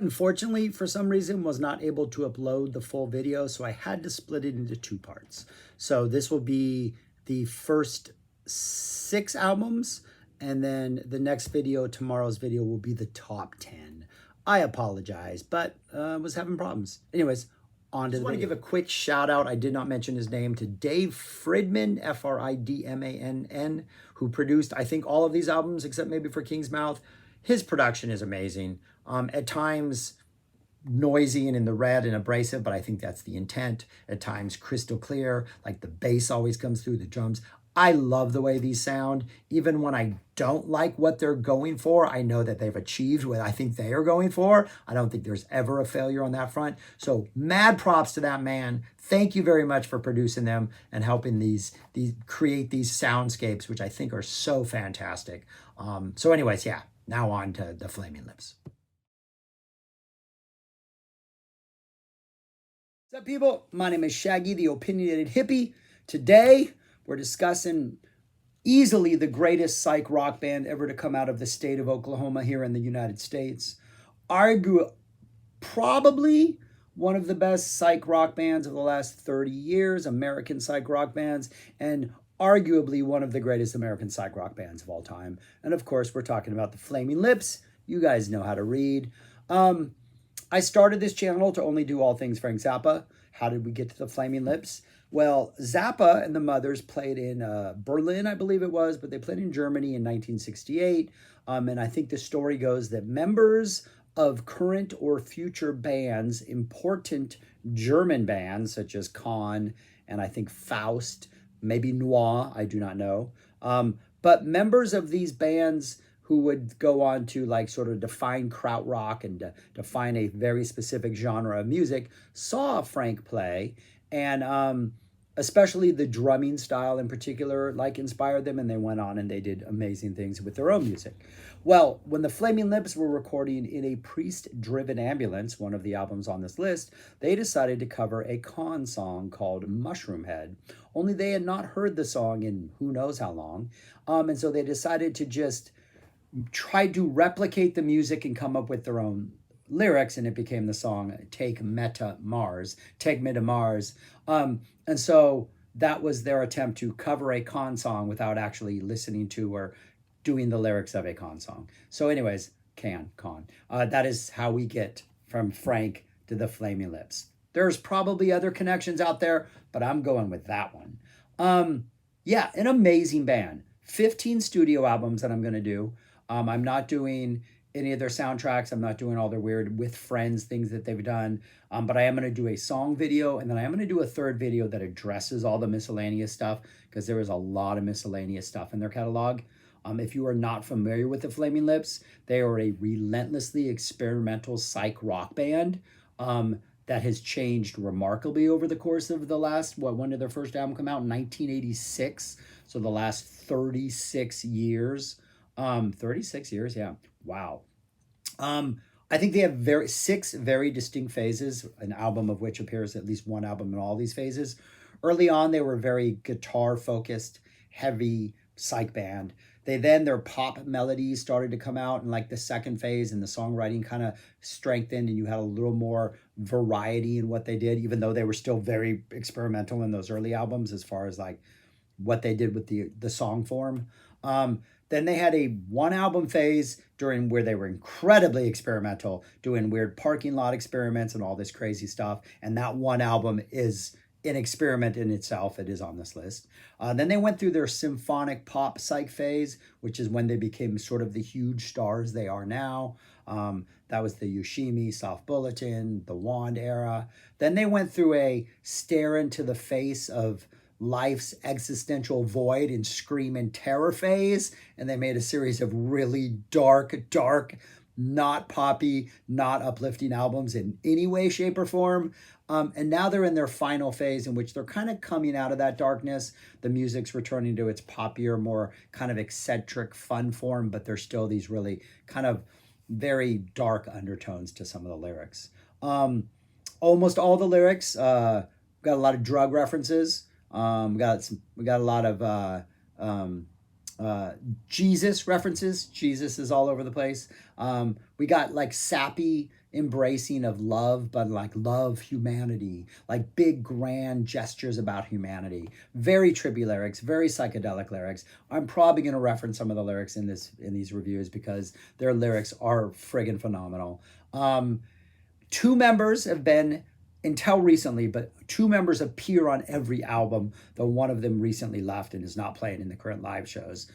Unfortunately, for some reason, was not able to upload the full video, so I had to split it into two parts. So this will be the first 6 albums, and then the next video, tomorrow's video, will be the top 10. I apologize, but was having problems. Anyways, on to the video. I want to give a quick shout out. I did not mention his name, to Dave Fridman, Fridmann, who produced, I think, all of these albums except maybe for King's Mouth. His production is amazing. At times noisy and in the red and abrasive, but I think that's the intent. At times crystal clear, like the bass always comes through the drums. I love the way these sound. Even when I don't like what they're going for, I know that they've achieved what I think they are going for. I don't think there's ever a failure on that front. So mad props to that man. Thank you very much for producing them and helping these create these soundscapes, which I think are so fantastic. So anyways, yeah, now on to the Flaming Lips. What's up, people? My name is Shaggy, the Opinionated Hippie. Today, we're discussing easily the greatest psych rock band ever to come out of the state of Oklahoma here in the United States. Probably one of the best psych rock bands of the last 30 years, American psych rock bands, and arguably one of the greatest American psych rock bands of all time. And of course, we're talking about the Flaming Lips. You guys know how to read. I started this channel to only do all things Frank Zappa. How did we get to the Flaming Lips? Well, Zappa and the Mothers played in Berlin, I believe it was, but they played in Germany in 1968. And I think the story goes that members of current or future bands, important German bands such as Kahn and I think Faust, maybe Noir, I do not know. But members of these bands who would go on to like sort of define krautrock and define a very specific genre of music, saw Frank play, and especially the drumming style in particular, like inspired them, and they went on and they did amazing things with their own music. Well, when the Flaming Lips were recording in a Priest-Driven Ambulance, one of the albums on this list, they decided to cover a Kahn song called Mushroom Head. Only they had not heard the song in who knows how long, and so they decided to just tried to replicate the music and come up with their own lyrics, and it became the song Take Me to Mars. And so that was their attempt to cover a Kahn song without actually listening to or doing the lyrics of a Kahn song. So anyways, Kahn. That is how we get from Frank to the Flaming Lips. There's probably other connections out there, but I'm going with that one. Yeah, an amazing band. 15 studio albums that I'm going to do. I'm not doing any of their soundtracks. I'm not doing all their weird with friends things that they've done. But I am going to do a song video, and then I am going to do a third video that addresses all the miscellaneous stuff, because there is a lot of miscellaneous stuff in their catalog. If you are not familiar with the Flaming Lips, they are a relentlessly experimental psych rock band that has changed remarkably over the course of the last, when did their first album come out? In 1986. So the last 36 years. 36 years, yeah. Wow. I think they have 6 very distinct phases, an album of which appears at least one album in all these phases. Early on, they were very guitar-focused, heavy psych band. Their pop melodies started to come out in like the second phase, and the songwriting kind of strengthened, and you had a little more variety in what they did, even though they were still very experimental in those early albums as far as like what they did with the song form. Then they had a 1 album phase during where they were incredibly experimental, doing weird parking lot experiments and all this crazy stuff. And that 1 album is an experiment in itself. It is on this list. Then they went through their symphonic pop psych phase, which is when they became sort of the huge stars they are now. That was the Yoshimi, Soft Bulletin, the Wand era. Then they went through a stare into the face of life's existential void and scream and terror phase, and they made a series of really dark, not poppy, not uplifting albums in any way, shape, or form. And now they're in their final phase, in which they're kind of coming out of that darkness. The music's returning to its poppier, more kind of eccentric, fun form, but there's still these really kind of very dark undertones to some of the lyrics. Almost all the lyrics got a lot of drug references. We got a lot of Jesus references. Jesus is all over the place. We got like sappy embracing of love, but like love humanity, like big grand gestures about humanity. Very trippy lyrics, very psychedelic lyrics. I'm probably going to reference some of the lyrics in these reviews because their lyrics are friggin' phenomenal. Two members have been, until recently, but two members appear on every album, though one of them recently left and is not playing in the current live shows.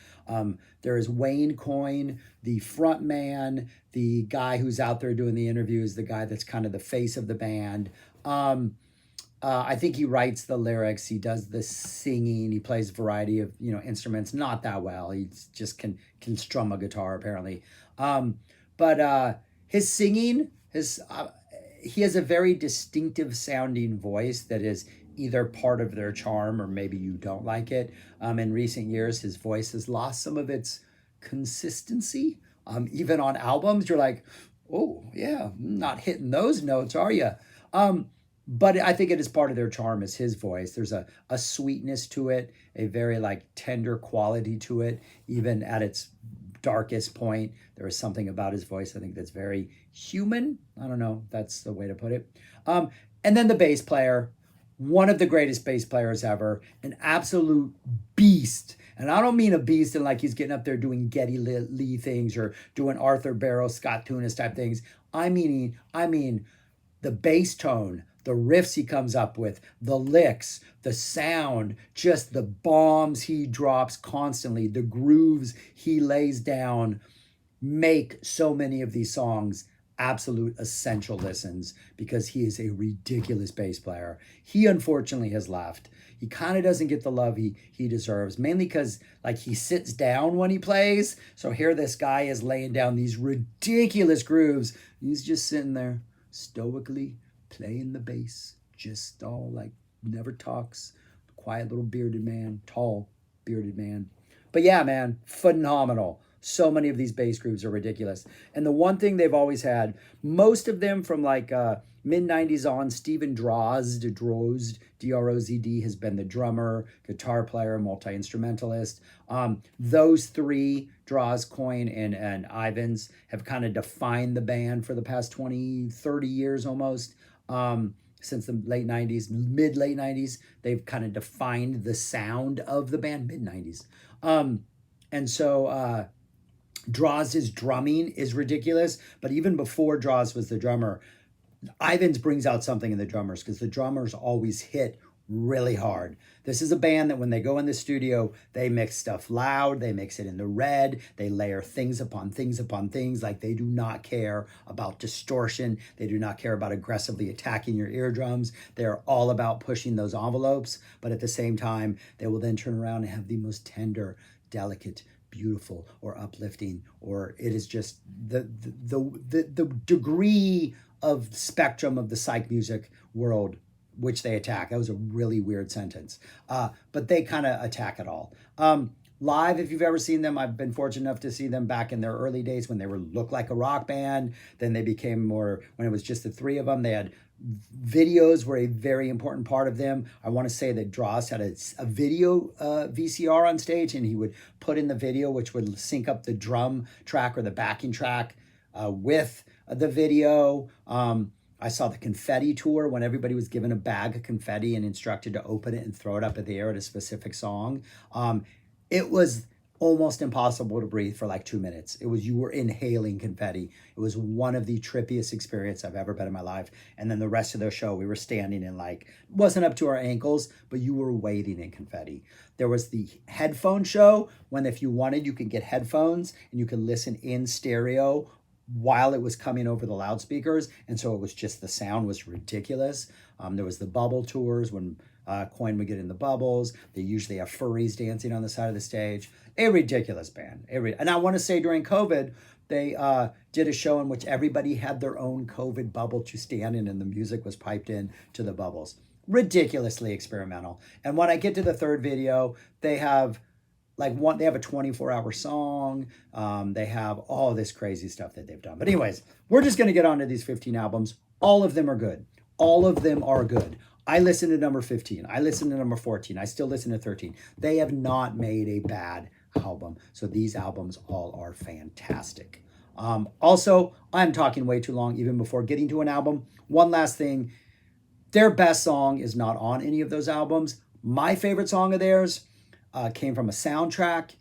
There is Wayne Coyne, the front man, the guy who's out there doing the interviews, the guy that's kind of the face of the band. I think he writes the lyrics. He does the singing. He plays a variety of instruments. Not that well. He just can strum a guitar apparently. But his singing, he has a very distinctive sounding voice that is either part of their charm or maybe you don't like it. In recent years, his voice has lost some of its consistency. Even on albums, you're like, oh yeah, not hitting those notes, are you? But I think it is part of their charm is his voice. There's a sweetness to it, a very like tender quality to it, even at its darkest point. There is something about his voice I think that's very human. I don't know, that's the way to put it. And then the bass player, one of the greatest bass players ever, an absolute beast. And I don't mean a beast in like he's getting up there doing Geddy Lee things or doing Arthur Barrows, Scott Tunis type things. I mean the bass tone, the riffs he comes up with, the licks, the sound, just the bombs he drops constantly, the grooves he lays down make so many of these songs absolute essential listens because he is a ridiculous bass player. He unfortunately has left. He kind of doesn't get the love he deserves, mainly because like he sits down when he plays. So here this guy is laying down these ridiculous grooves. He's just sitting there stoically playing the bass, just all like never talks. Quiet little bearded man, tall bearded man. But yeah, man, phenomenal. So many of these bass grooves are ridiculous. And the one thing they've always had, most of them from like mid-90s on, Stephen Drozd, D-R-O-Z-D, has been the drummer, guitar player, multi-instrumentalist. Those three, Drozd, Coyne, and Ivans, have kind of defined the band for the past 20, 30 years almost. Since the late 90s, mid-late 90s, they've kind of defined the sound of the band, mid-90s. And so Drozd's drumming is ridiculous, but even before Drozd was the drummer, Ivans brings out something in the drummers because the drummers always hit really hard. This is a band that when they go in the studio, they mix stuff loud, they mix it in the red, they layer things upon things upon things. Like they do not care about distortion. They do not care about aggressively attacking your eardrums. They're all about pushing those envelopes, but at the same time, they will then turn around and have the most tender, delicate, beautiful or uplifting, or it is just the degree of spectrum of the psych music world which they attack. That was a really weird sentence. But they kind of attack it all. Live, if you've ever seen them, I've been fortunate enough to see them back in their early days when they looked like a rock band. Then they became more, when it was just the three of them, they had videos were a very important part of them. I want to say that Dross had a video VCR on stage, and he would put in the video, which would sync up the drum track or the backing track with the video. I saw the confetti tour when everybody was given a bag of confetti and instructed to open it and throw it up in the air at a specific song. It was almost impossible to breathe for like 2 minutes. You were inhaling confetti. It was one of the trippiest experiences I've ever been in my life. And then the rest of the show, we were standing in like, wasn't up to our ankles, but you were wading in confetti. There was the headphone show when if you wanted, you could get headphones and you could listen in stereo while it was coming over the loudspeakers. And so it was just, the sound was ridiculous. There was the bubble tours when Coyne would get in the bubbles. They usually have furries dancing on the side of the stage. A ridiculous band. And I want to say during COVID, they did a show in which everybody had their own COVID bubble to stand in and the music was piped in to the bubbles. Ridiculously experimental. And when I get to the third video, they have they have a 24-hour song. They have all this crazy stuff that they've done. But anyways, we're just going to get on to these 15 albums. All of them are good. All of them are good. I listened to number 15. I listened to number 14. I still listen to 13. They have not made a bad album. So these albums all are fantastic. Also, I'm talking way too long even before getting to an album. One last thing, their best song is not on any of those albums. My favorite song of theirs came from a soundtrack.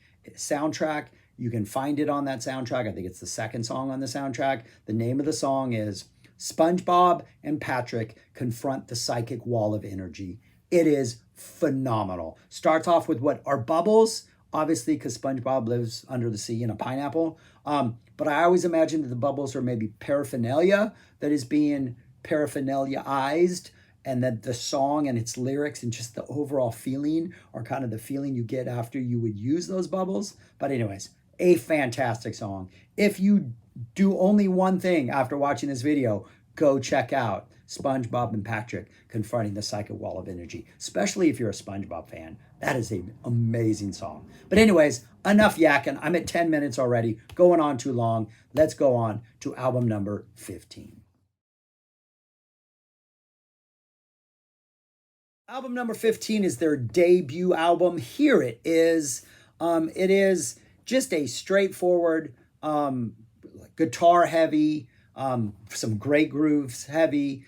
You can find it on that soundtrack. I think it's the second song on the soundtrack. The name of the song is SpongeBob and Patrick Confront the Psychic Wall of Energy. It is phenomenal. Starts off with what are bubbles, obviously, because SpongeBob lives under the sea in a pineapple. But I always imagine that the bubbles are maybe paraphernalia that is being paraphernaliaized, and that the song and its lyrics and just the overall feeling are kind of the feeling you get after you would use those bubbles. But anyways, a fantastic song. If you do only one thing after watching this video, go check out SpongeBob and Patrick Confronting the Psychic Wall of Energy, especially if you're a SpongeBob fan. That is an amazing song. But anyways, enough yakking. I'm at 10 minutes already, going on too long. Let's go on to album number 15. Album number 15 is their debut album. Here it is. It is just a straightforward, guitar heavy, some great grooves heavy,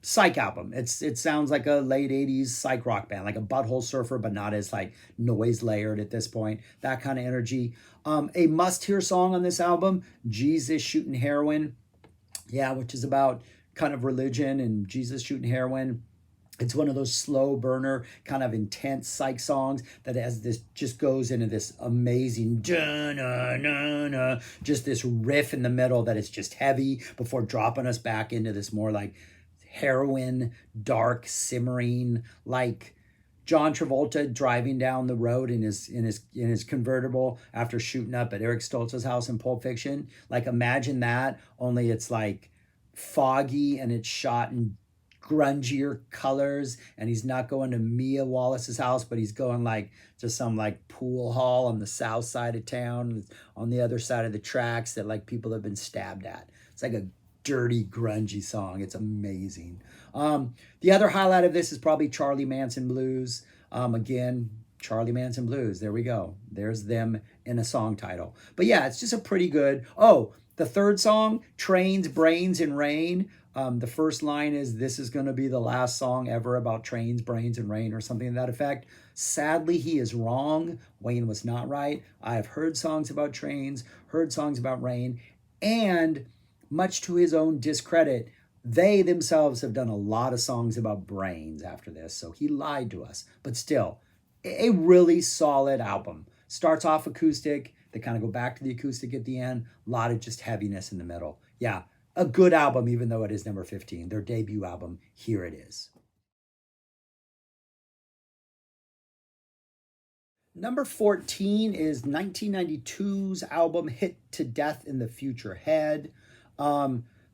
psych album. It sounds like a late 80s psych rock band, like a Butthole Surfer, but not as like noise layered at this point. That kind of energy. A must-hear song on this album, Jesus Shooting Heroin. Yeah, which is about kind of religion and Jesus shooting heroin. It's one of those slow burner, kind of intense psych songs that has this, just goes into this amazing, just this riff in the middle that is just heavy before dropping us back into this more like heroin, dark, simmering, like John Travolta driving down the road in his convertible after shooting up at Eric Stoltz's house in Pulp Fiction. Like, imagine that, only it's like foggy and it's shot in grungier colors, and he's not going to Mia Wallace's house, but he's going like to some like pool hall on the south side of town on the other side of the tracks that like people have been stabbed at. It's like a dirty grungy song. It's amazing. The other highlight of this is probably Charlie Manson Blues. Again, Charlie Manson Blues, there we go, there's them in a song title. But yeah, it's just a pretty good. Oh, the third song, Trains, Brains, and Rain. The first line is, "This is going to be the last song ever about trains, brains, and rain," or something to that effect. Sadly, he is wrong. Wayne was not right. I have heard songs about trains, heard songs about rain, and much to his own discredit, they themselves have done a lot of songs about brains after this, so he lied to us. But still, a really solid album. Starts off acoustic, they kind of go back to the acoustic at the end, a lot of just heaviness in the middle. Yeah, a good album, even though it is number 15, their debut album. Here it is. Number 14 is 1992's album Hit to Death in the Future Head.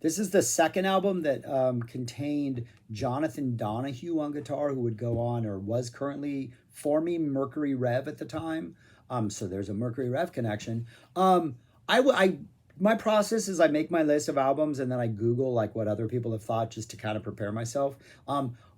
This is the second album that contained Jonathan Donahue on guitar, who would go on or was currently forming Mercury Rev at the time. So there's a Mercury Rev connection. My process is I make my list of albums and then I Google like what other people have thought just to kind of prepare myself.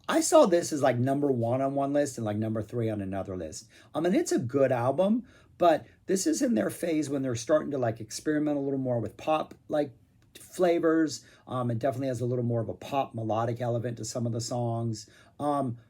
I saw this as like number 1 on one list and like number 3 on another list. And it's a good album, but this is in their phase when they're starting to like experiment a little more with pop like flavors. It definitely has a little more of a pop melodic element to some of the songs.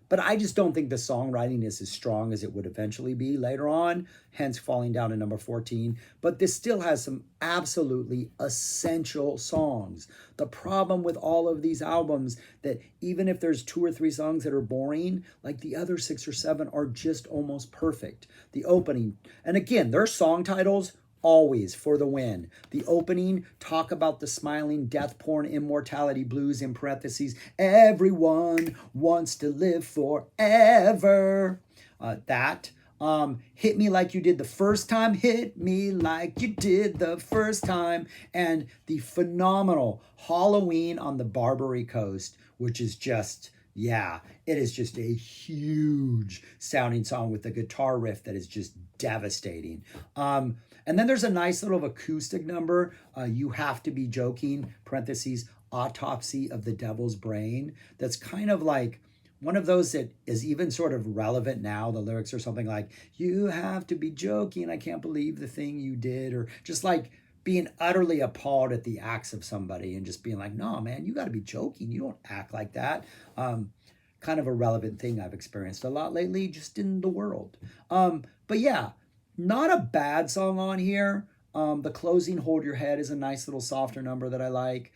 But I just don't think the songwriting is as strong as it would eventually be later on, hence falling down to number 14. But this still has some absolutely essential songs. The problem with all of these albums, that even if there's 2 or 3 songs that are boring, like the other 6 or 7 are just almost perfect. The opening, and again, their song titles, always for the win. The opening, talk about the smiling death porn immortality blues, in parentheses, everyone wants to live forever. Hit me like you did the first time, hit me like you did the first time. And the phenomenal Halloween on the Barbary Coast, which is just, yeah, it is just a huge sounding song with a guitar riff that is just devastating. And then there's a nice little acoustic number, You Have to Be Joking, parentheses, Autopsy of the Devil's Brain. That's kind of like one of those that is even sort of relevant now. The lyrics are something like, "You have to be joking, I can't believe the thing you did," or just like being utterly appalled at the acts of somebody and just being like, no, man, you got to be joking. You don't act like that. Kind of a relevant thing I've experienced a lot lately, just in the world. But yeah, not a bad song on here. The closing Hold Your Head is a nice little softer number that I like.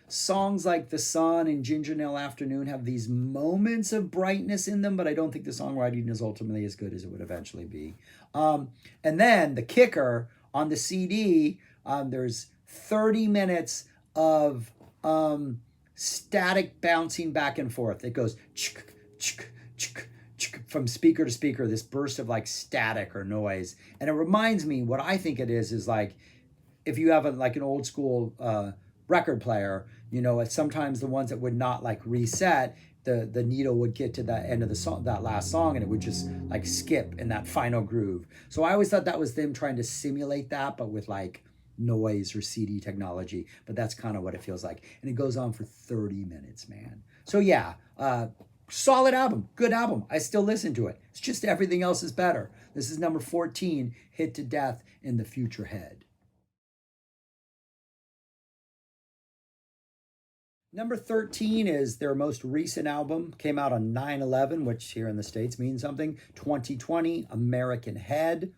Songs like The Sun and Ginger Nail Afternoon have these moments of brightness in them, but I don't think the songwriting is ultimately as good as it would eventually be. And then the kicker on the CD, there's 30 minutes of static bouncing back and forth. It goes from speaker to speaker, this burst of like static or noise. And it reminds me, what I think it is like, if you have like an old school record player, it's sometimes the ones that would not like reset, the needle would get to that end of the song, that last song, and it would just like skip in that final groove. So I always thought that was them trying to simulate that, but with like noise or CD technology. But that's kind of what it feels like. And it goes on for 30 minutes, man. So yeah, solid album, good album. I still listen to it. It's just everything else is better. This is number 14, Hit to Death in the Future Head. Number 13 is their most recent album. Came out on 9/11, which here in the States means something. 2020, American Head.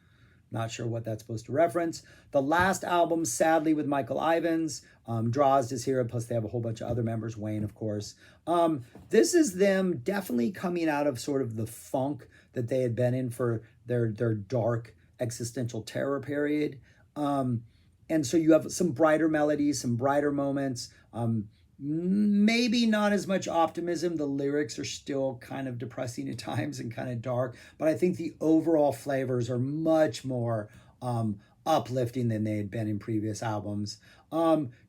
Not sure what that's supposed to reference. The last album, sadly, with Michael Ivins. Drozd is here, plus they have a whole bunch of other members, Wayne, of course. This is them definitely coming out of sort of the funk that they had been in for their dark existential terror period. And so you have some brighter melodies, some brighter moments. Maybe not as much optimism. The lyrics are still kind of depressing at times and kind of dark, but I think the overall flavors are much more uplifting than they had been in previous albums.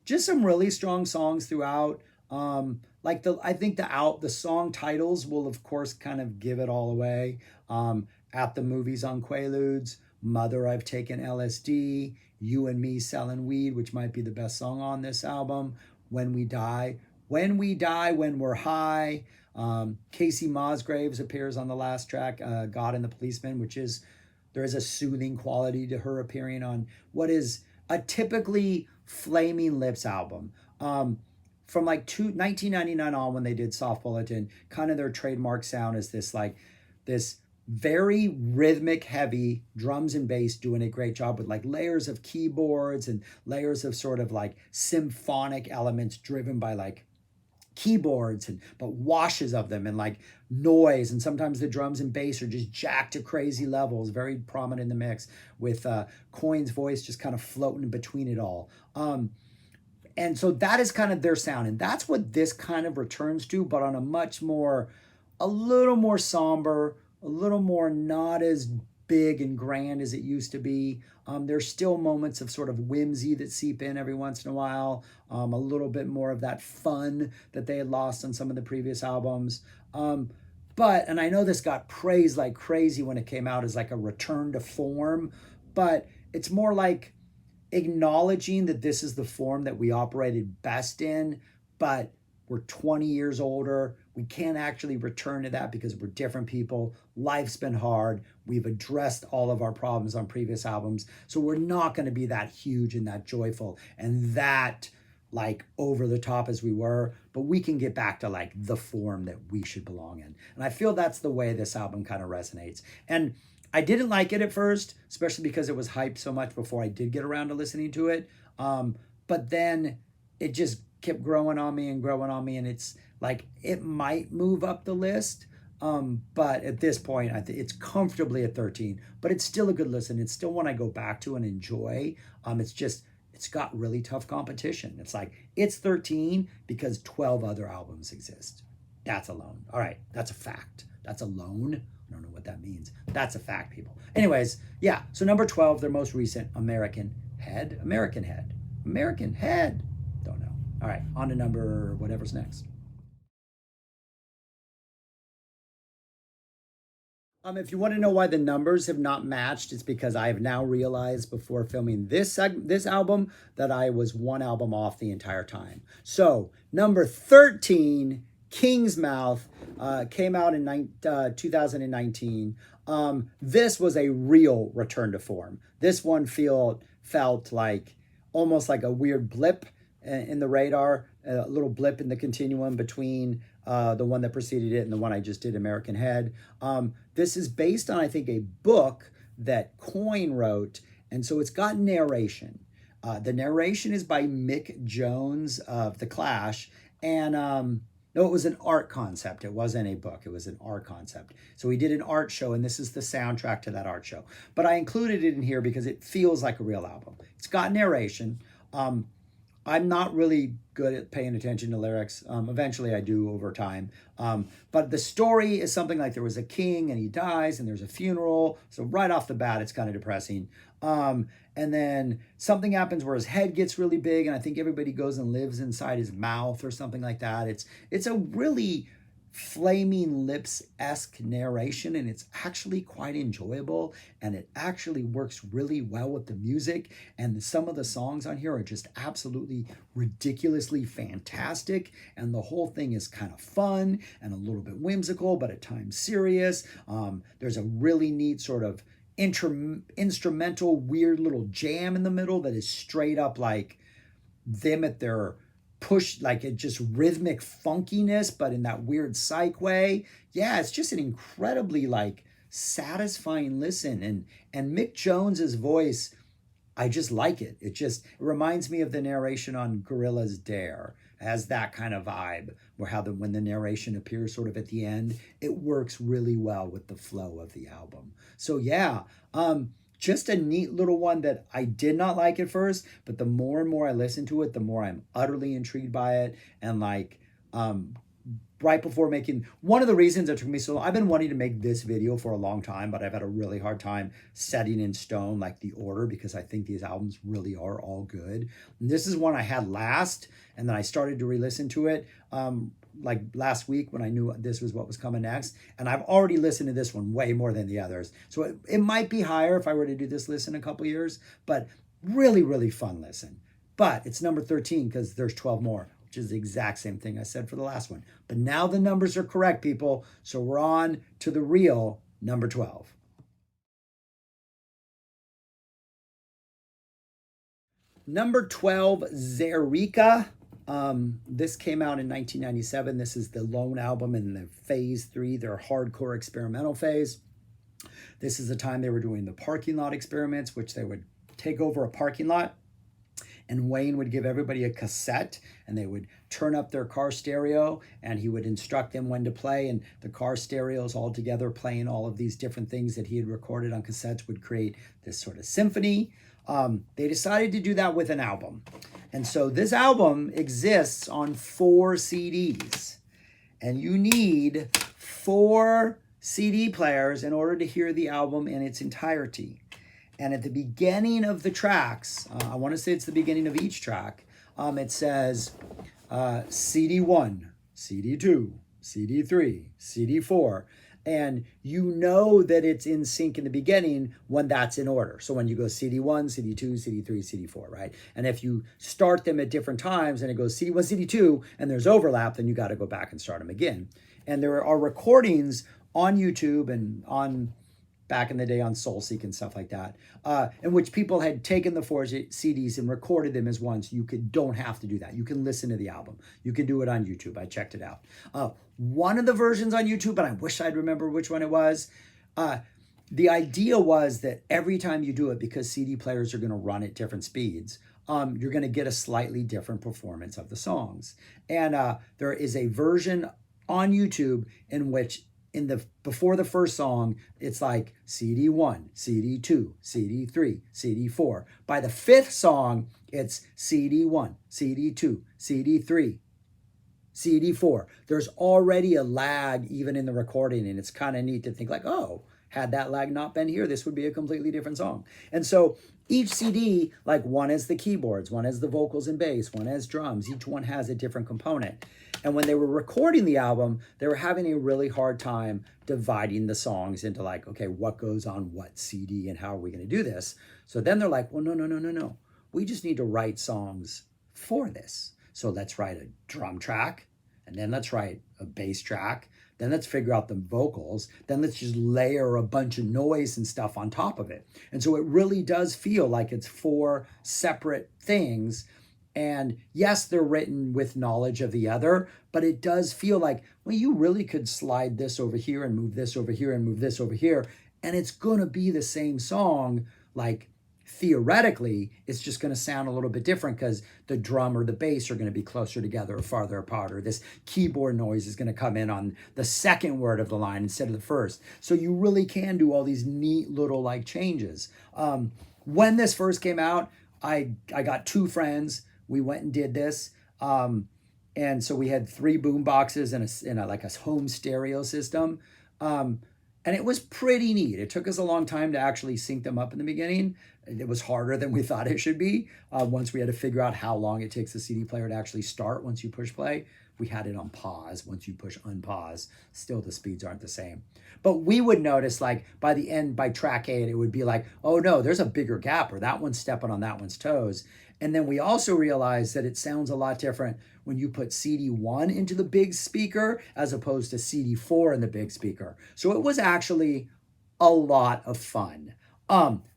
Just some really strong songs throughout. I think the song titles will of course kind of give it all away. At the Movies on Quaaludes, Mother, I've Taken LSD, You and Me Selling Weed, which might be the best song on this album. When We Die, When We're High. Casey Musgraves appears on the last track, God and the Policeman, there is a soothing quality to her appearing on what is a typically Flaming Lips album. From like 1999 on, when they did Soft Bulletin, kind of their trademark sound is this very rhythmic, heavy drums and bass, doing a great job with like layers of keyboards and layers of sort of like symphonic elements driven by like keyboards, but washes of them and like noise. And sometimes the drums and bass are just jacked to crazy levels, very prominent in the mix, with Coyne's voice just kind of floating in between it all. And so that is kind of their sound. And that's what this kind of returns to, but on a little more somber, a little more not as big and grand as it used to be. There's still moments of sort of whimsy that seep in every once in a while. A little bit more of that fun that they had lost on some of the previous albums. And I know this got praised like crazy when it came out as like a return to form, but it's more like acknowledging that this is the form that we operated best in, but we're 20 years older. We can't actually return to that because we're different people. Life's been hard. We've addressed all of our problems on previous albums. So we're not going to be that huge and that joyful and that like over the top as we were, but we can get back to like the form that we should belong in. And I feel that's the way this album kind of resonates. And I didn't like it at first, especially because it was hyped so much before I did get around to listening to it. But then it just kept growing on me, and it's like it might move up the list, but at this point I think it's comfortably at 13, but it's still a good listen. It's still one I go back to and enjoy. It's got really tough competition. It's like it's 13 because 12 other albums exist. That's alone. All right, that's a fact. That's alone. I don't know what that means. That's a fact, people. Anyways, yeah, so number 12, their most recent, American Head. Don't know. All right, on to number whatever's next. If you want to know why the numbers have not matched, it's because I have now realized before filming this album that I was one album off the entire time. So number 13, King's Mouth, came out in 2019. This was a real return to form. This one felt like almost like a weird blip in the radar, a little blip in the continuum between the one that preceded it and the one I just did, American Head. This is based on, I think, a book that Coyne wrote, and so it's got narration. The narration is by Mick Jones of The Clash, and no, it was an art concept. It wasn't a book. It was an art concept. So he did an art show, and this is the soundtrack to that art show. But I included it in here because it feels like a real album. It's got narration. I'm not really good at paying attention to lyrics. Eventually I do over time. But the story is something like there was a king and he dies and there's a funeral. So right off the bat, it's kind of depressing. And then something happens where his head gets really big and I think everybody goes and lives inside his mouth or something like that. It's a really Flaming Lips-esque narration, and it's actually quite enjoyable, and it actually works really well with the music, and some of the songs on here are just absolutely ridiculously fantastic, and the whole thing is kind of fun and a little bit whimsical, but at times serious. There's a really neat sort of instrumental weird little jam in the middle that is straight up like them at their push, like it just rhythmic funkiness, but in that weird psych way. Yeah, it's just an incredibly like satisfying listen. And Mick Jones's voice, I just like it. It reminds me of the narration on Gorilla's Dare. It has that kind of vibe where when the narration appears sort of at the end, it works really well with the flow of the album. So yeah, just a neat little one that I did not like at first, but the more and more I listen to it, the more I'm utterly intrigued by it. And like, right before making, one of the reasons it took me so long, I've been wanting to make this video for a long time, but I've had a really hard time setting in stone like the order, because I think these albums really are all good. And this is one I had last, and then I started to re-listen to it like last week when I knew this was what was coming next. And I've already listened to this one way more than the others. So it might be higher if I were to do this list in a couple years, but really, really fun listen. But it's number 13 because there's 12 more, which is the exact same thing I said for the last one. But now the numbers are correct, people. So we're on to the real number 12. Number 12, Zaireeka. This came out in 1997. This is the lone album in the phase 3, their hardcore experimental phase. This is the time they were doing the parking lot experiments, which they would take over a parking lot, and Wayne would give everybody a cassette, and they would turn up their car stereo, and he would instruct them when to play, and the car stereos all together playing all of these different things that he had recorded on cassettes would create this sort of symphony. They decided to do that with an album. And so this album exists on 4 CDs. And you need 4 CD players in order to hear the album in its entirety. And at the beginning of the tracks, I want to say it's the beginning of each track, it says CD 1, CD 2, CD 3, CD 4. And you know that it's in sync in the beginning when that's in order. So when you go CD 1, CD 2, CD 3, CD 4, right? And if you start them at different times and it goes CD 1, CD 2, and there's overlap, then you got to go back and start them again. And there are recordings on YouTube and on back in the day on SoulSeek and stuff like that, in which people had taken the 4 CDs and recorded them as one. So you don't have to do that. You can listen to the album. You can do it on YouTube. I checked it out. One of the versions on YouTube, and I wish I'd remember which one it was, the idea was that every time you do it, because CD players are going to run at different speeds, you're going to get a slightly different performance of the songs. And there is a version on YouTube in which before the first song, it's like CD 1, CD 2, CD 3, CD 4. By the 5th song, it's CD 1, CD 2, CD 3, CD 4. There's already a lag even in the recording, and it's kind of neat to think like, oh, had that lag not been here, this would be a completely different song. And so each CD, like one has the keyboards, one has the vocals and bass, one has drums, each one has a different component. And when they were recording the album, they were having a really hard time dividing the songs into like, okay, what goes on what CD and how are we going to do this? So then they're like, well, no. We just need to write songs for this. So let's write a drum track, and then let's write a bass track, then let's figure out the vocals, then let's just layer a bunch of noise and stuff on top of it. And so it really does feel like it's four separate things. And yes, they're written with knowledge of the other, but it does feel like, well, you really could slide this over here and move this over here and move this over here, and it's going to be the same song. Like, theoretically, it's just going to sound a little bit different because the drum or the bass are going to be closer together or farther apart, or this keyboard noise is going to come in on the second word of the line instead of the first. So you really can do all these neat little like changes. When this first came out, I got two friends. We went and did this. And so we had three boom boxes and a like a home stereo system. And it was pretty neat. It took us a long time to actually sync them up in the beginning. It was harder than we thought it should be. Once we had to figure out how long it takes the CD player to actually start once you push play. We had it on pause. Once you push unpause, still the speeds aren't the same. But we would notice, like, by the end, by track 8, it would be like, oh no, there's a bigger gap, or that one's stepping on that one's toes. And then we also realized that it sounds a lot different when you put CD1 into the big speaker as opposed to CD4 in the big speaker. So it was actually a lot of fun.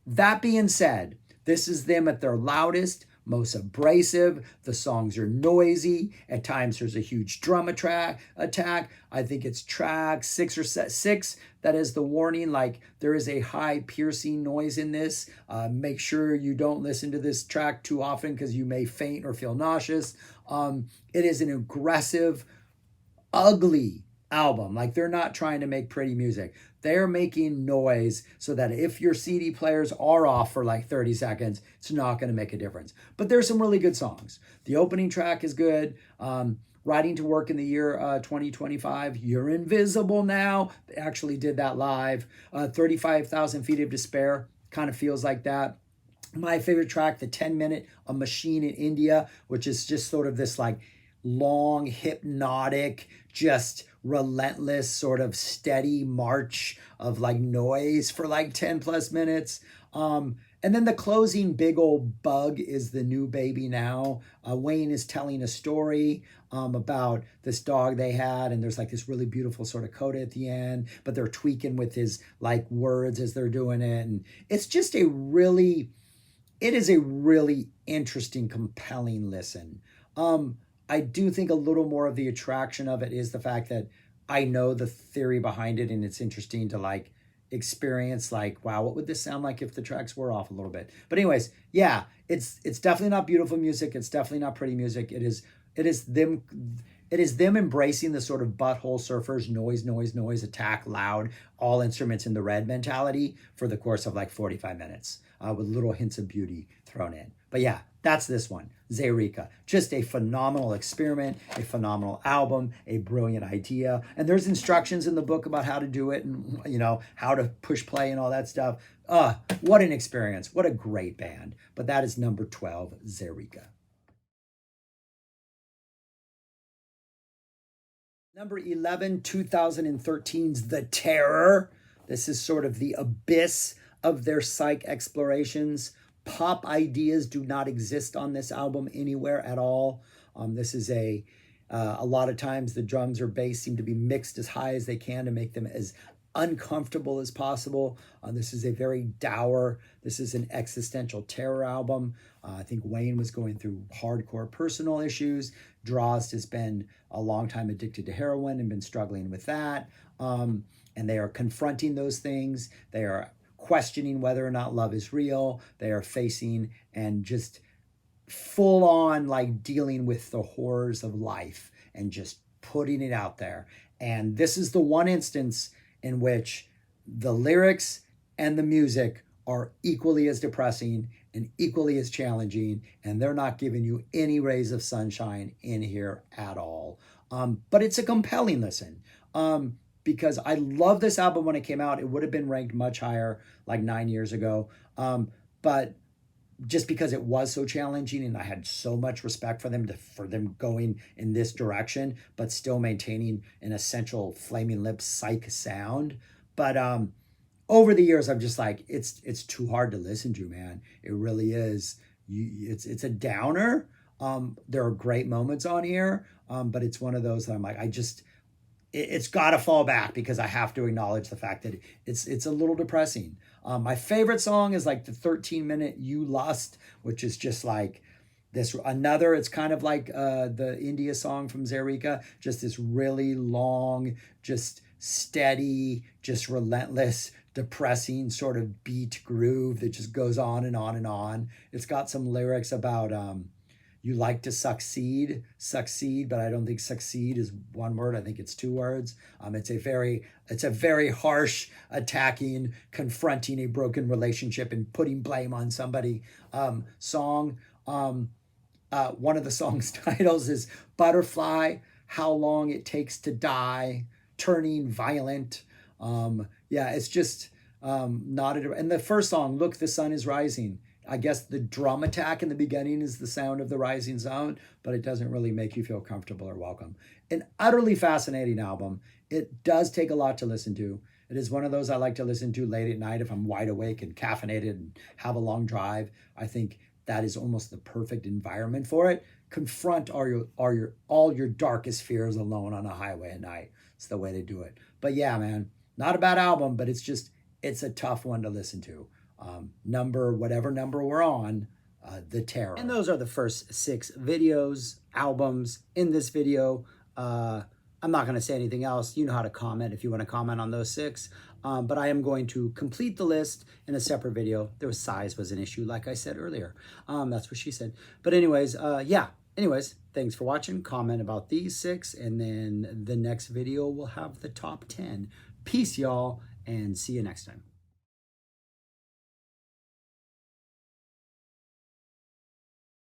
That being said, this is them at their loudest, most abrasive. The songs are noisy. At times there's a huge drum attack. I think it's track 6 or 6 that is the warning, like there is a high piercing noise in this. Make sure you don't listen to this track too often because you may faint or feel nauseous. It is an aggressive, ugly album. Like, they're not trying to make pretty music. They're making noise so that if your CD players are off for like 30 seconds, it's not going to make a difference. But there's some really good songs. The opening track is good. Riding to Work in the year 2025. You're Invisible Now. They actually did that live. 35,000 Feet of Despair kind of feels like that. My favorite track, the 10-minute A Machine in India, which is just sort of this like long, hypnotic, just relentless sort of steady march of like noise for like 10 plus minutes. And then the closing big old bug is The New Baby Now. Wayne is telling a story about this dog they had, and there's like this really beautiful sort of coda at the end, but they're tweaking with his like words as they're doing it. And it's just it is a really interesting, compelling listen. I do think a little more of the attraction of it is the fact that I know the theory behind it, and it's interesting to like experience like, wow, what would this sound like if the tracks were off a little bit? But anyways, yeah, it's definitely not beautiful music. It's definitely not pretty music. It is them embracing the sort of butthole surfers, noise, attack, loud, all instruments in the red mentality for the course of like 45 minutes with little hints of beauty thrown in. But yeah, that's this one, Zaireeka. Just a phenomenal experiment, a phenomenal album, a brilliant idea. And there's instructions in the book about how to do it and, you know, how to push play and all that stuff. What an experience. What a great band. But that is number 12, Zaireeka. Number 11, 2013's The Terror. This is sort of the abyss of their psych explorations. Pop ideas do not exist on this album anywhere at all. This is a lot of times the drums or bass seem to be mixed as high as they can to make them as uncomfortable as possible. This is a very dour, this is an existential terror album. I think Wayne was going through hardcore personal issues. Drost has been a long time addicted to heroin and been struggling with that. And they are confronting those things. They are questioning whether or not love is real. They are facing and just full on like dealing with the horrors of life and just putting it out there. And this is the one instance in which the lyrics and the music are equally as depressing and equally as challenging, and they're not giving you any rays of sunshine in here at all. But it's a compelling listen. Because I love this album when it came out. It would have been ranked much higher like 9 years ago. But just because it was so challenging and I had so much respect for them going in this direction, but still maintaining an essential Flaming Lips psych sound. But over the years, I'm just like, it's too hard to listen to, man. It really is. It's a downer. There are great moments on here. but it's one of those that I'm like, it's got to fall back because I have to acknowledge the fact that it's a little depressing. My favorite song is like the 13-minute "You Lust," which is just like this another. It's kind of like the India song from Zaireeka, just this really long, just steady, just relentless, depressing sort of beat groove that just goes on and on and on. It's got some lyrics about you like to succeed, but I don't think succeed is one word. I think it's two words. It's a very harsh, attacking, confronting a broken relationship and putting blame on somebody song. One of the song's titles is "Butterfly: How Long It Takes to Die," turning violent. Yeah, it's just not a. And the first song, "Look, the Sun is Rising." I guess the drum attack in the beginning is the sound of the rising sun, but it doesn't really make you feel comfortable or welcome. An utterly fascinating album. It does take a lot to listen to. It is one of those I like to listen to late at night if I'm wide awake and caffeinated and have a long drive. I think that is almost the perfect environment for it. Confront all your darkest fears alone on a highway at night. It's the way they do it. But yeah, man, not a bad album, but it's a tough one to listen to. Whatever number we're on, The Terror. And those are the first 6 videos, albums in this video. I'm not going to say anything else. You know how to comment if you want to comment on those 6. But I am going to complete the list in a separate video. Size was an issue, like I said earlier. That's what she said. But anyways, yeah. Anyways, thanks for watching. Comment about these 6, and then the next video will have the top 10. Peace, y'all, and see you next time.